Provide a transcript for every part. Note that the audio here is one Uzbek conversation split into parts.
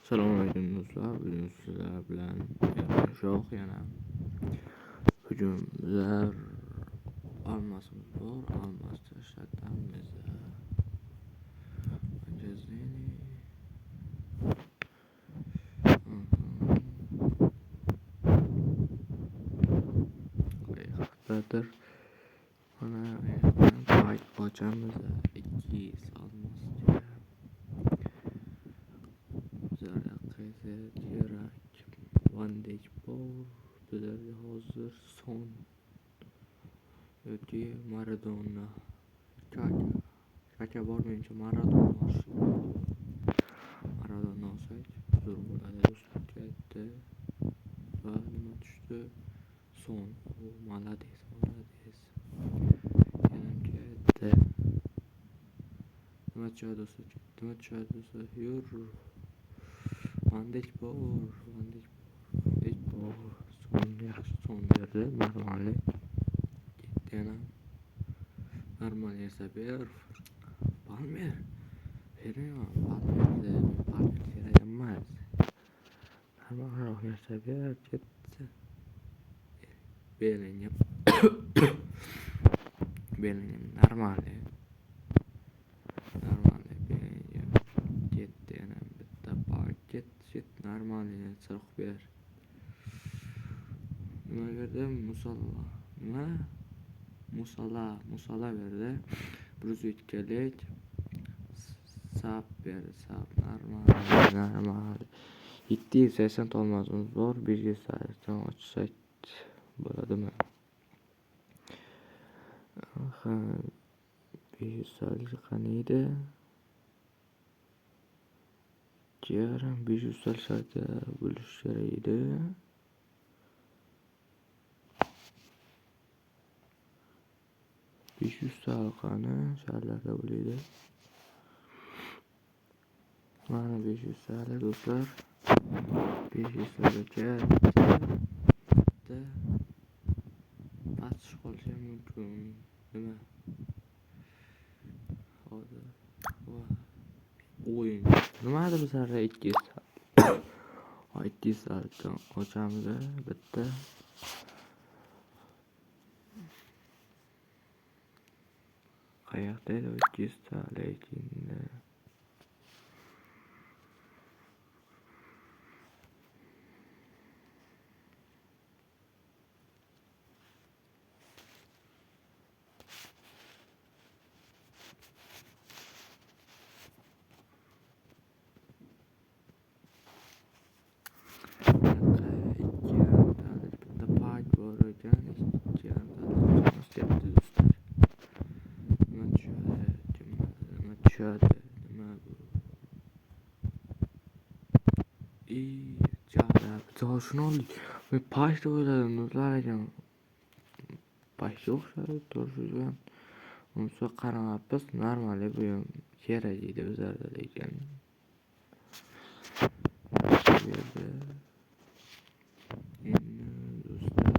Assalomualaikum do'stlar, bugun sizlar bilan shoh yana hujumlar olmasimiz bor, olmasni ishlatamiz. Qayerdadir mana fight ochamiz 2 olmasga. Bizlarga qaysi kerak? Bandage bor, bizlarga hozir son yoki Maradona. Kaka bormayincha Maradona olsak zo'r bo'ladi do'stlar. Katta va nima tushdi? Son. Молодец. Katta. Nima tushadi do'stlar? Yur. Bandage bor. Son yaxshi son berdi. Normalniy. Yana normal esa ber. Palmer. Palmer kerak emas. Normalroq narsa ber. Ketdi. Bellingham normalniy. Bellingham ketdi. Yana bitta paket normalniy sirq ber. Nima berdi? Musalla berdi. Bruzitkelik sap berdi. Normal. 780 olmasimiz bor. 580 ochsak bo'ladimi? 500 qaniydi? 500 shartga bo'lish kerak edi. 500 qani shartlarda bo'ladi. Mana 500 do'stlar. 500 gacha pastish qolishi mumkin. Nima? Hozir o'yin. Nimadir bizlarga 200 dan ochamiz bitta. Qayerda edi 200 lekin shuni oldik. Men pashta o'yladim do'stlar ekan. Pashta o'xshadi turishgan. Unsa qaramabmiz. Normal bu ham kerak edi bizlarda lekin. Do'stlar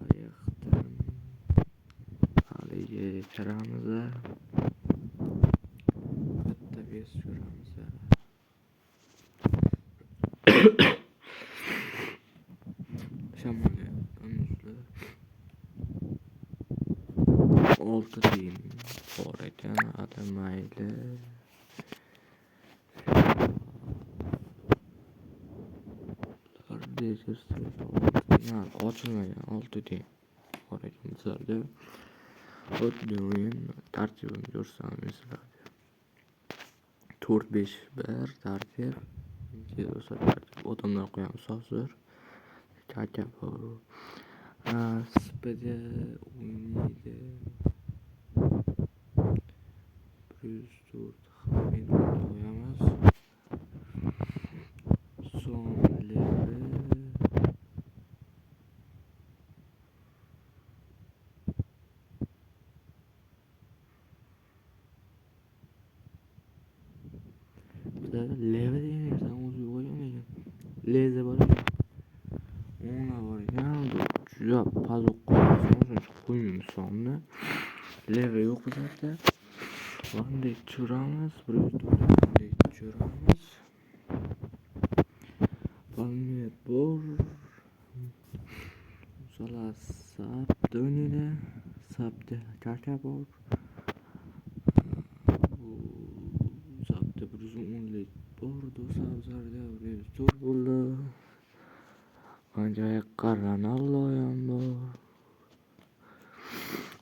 oyoqdan haliga kiramiz. Bitta bez ko'ramiz. Olti tiyin bor ekan, mayli. Ochilmagan 6 tiyin bor ekan bizlarda. Xuddi o'yin tartibini ko'rsam sizlarga. 4-5 bir tartib. Odamlar qo'yamiz hozir. Kaka bor. Spida o'ynaydi. Bruzturt qo'yamiz. Sonlari leva demaysan, o'zi qo'ymagan. Leza bor ekan. Ona bor ekan. Juda pazuq qo'yamiz sonni. Leva yo'q bizlarda. Bandage tushiramiz. palmiye bor. Sola saptı önüne. Saptı çarşaf bor. Saptı bir unlik bordu. Savzarda bir zor buldu. Ancak Ronaldo'yam bor.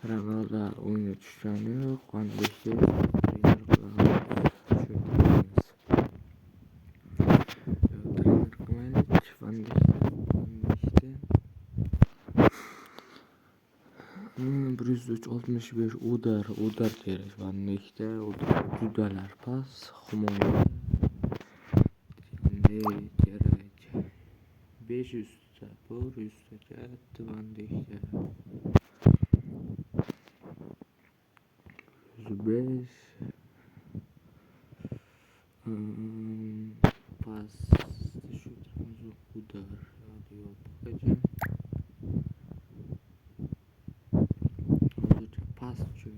Ronaldo oyuna düşeni yok. Andişte trainer kılağımız. Trainer kılmayla Andişte 165 udar tereş Andişte udalar pas Humoya tereş 500 bor üstte çattı Andişte 105 pas şu tarafı udar diyor bakacağım. Hozircha pas tursun.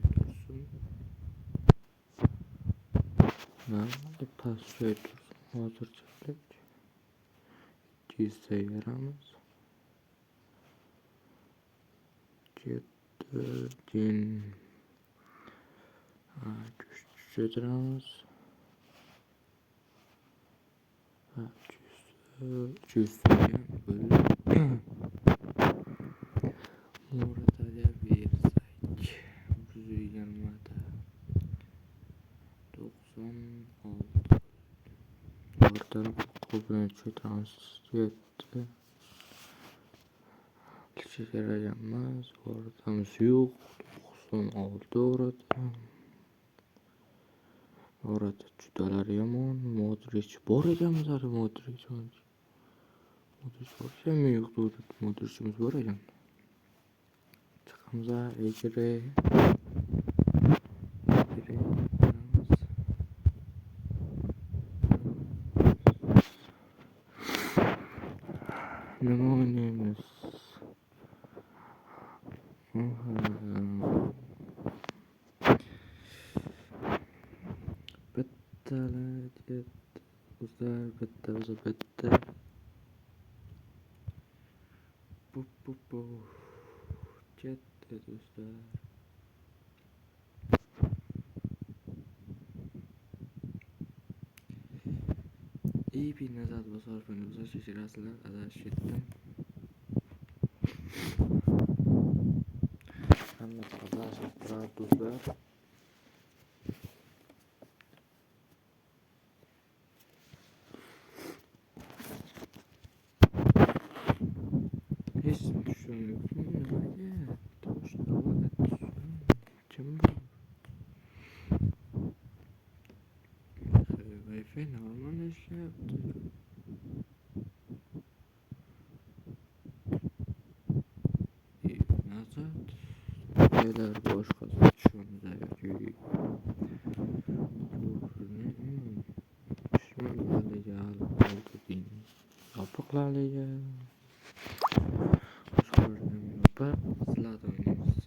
Pas tursun. Hozircha çizsaveramiz. Chetdan tushiramiz. Chizsagan bo'lib Murataga bersak 120 ta 96 ortadan qo'ldan tushiramiz. Chetda chegaraganmiz. O'rtamiz yo'q. 96 o'rata. Orada judalar yomon. Modric bor ekanmiz hali Modric bor ekanmi yo'q Modricimiz bor ekan. Chiqamiz egri. Nima o'ynaymiz? Bittalar bitta. Bu. Chetda do'stlar. İyi bir nazar basar beni şaşırasılar adaş ettim. Hammasi adaş ettirar do'stlar. Hiç düşünmüyorum. Nimaga? Toshdan kim bu? Wi-Fi normal ishlayapti. Nazat. Neler boshqa tushunza yoki yopiqlarga Zlatan oynaymiz.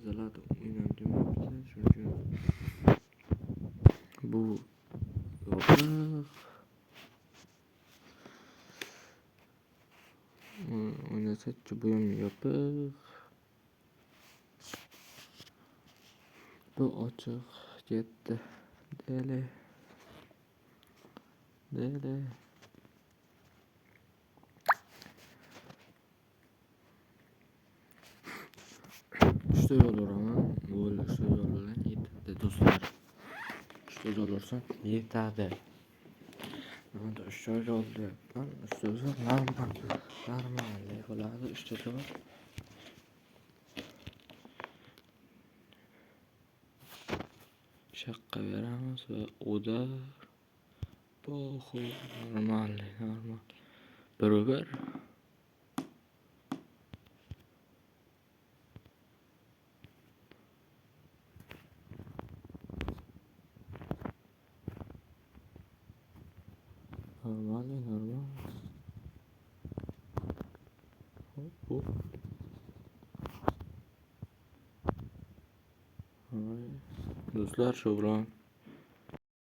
Zlatan oynaymiz demabdi. Shuning uchun bu yopiq. Oynasakchi bu ham yopiq. Bu ochiq ketdi. Dele. 3 yol olaman. Böyle 3 yol olan yetadi do'stlar. 3 yol olsa yetadi. Bunda 3 yol oldu. 3 yol normal bo'ladi 3 yol. Shaqqa beramiz va udar. Bu normal. Baraber. Normal. Hop. do'stlar shu bilan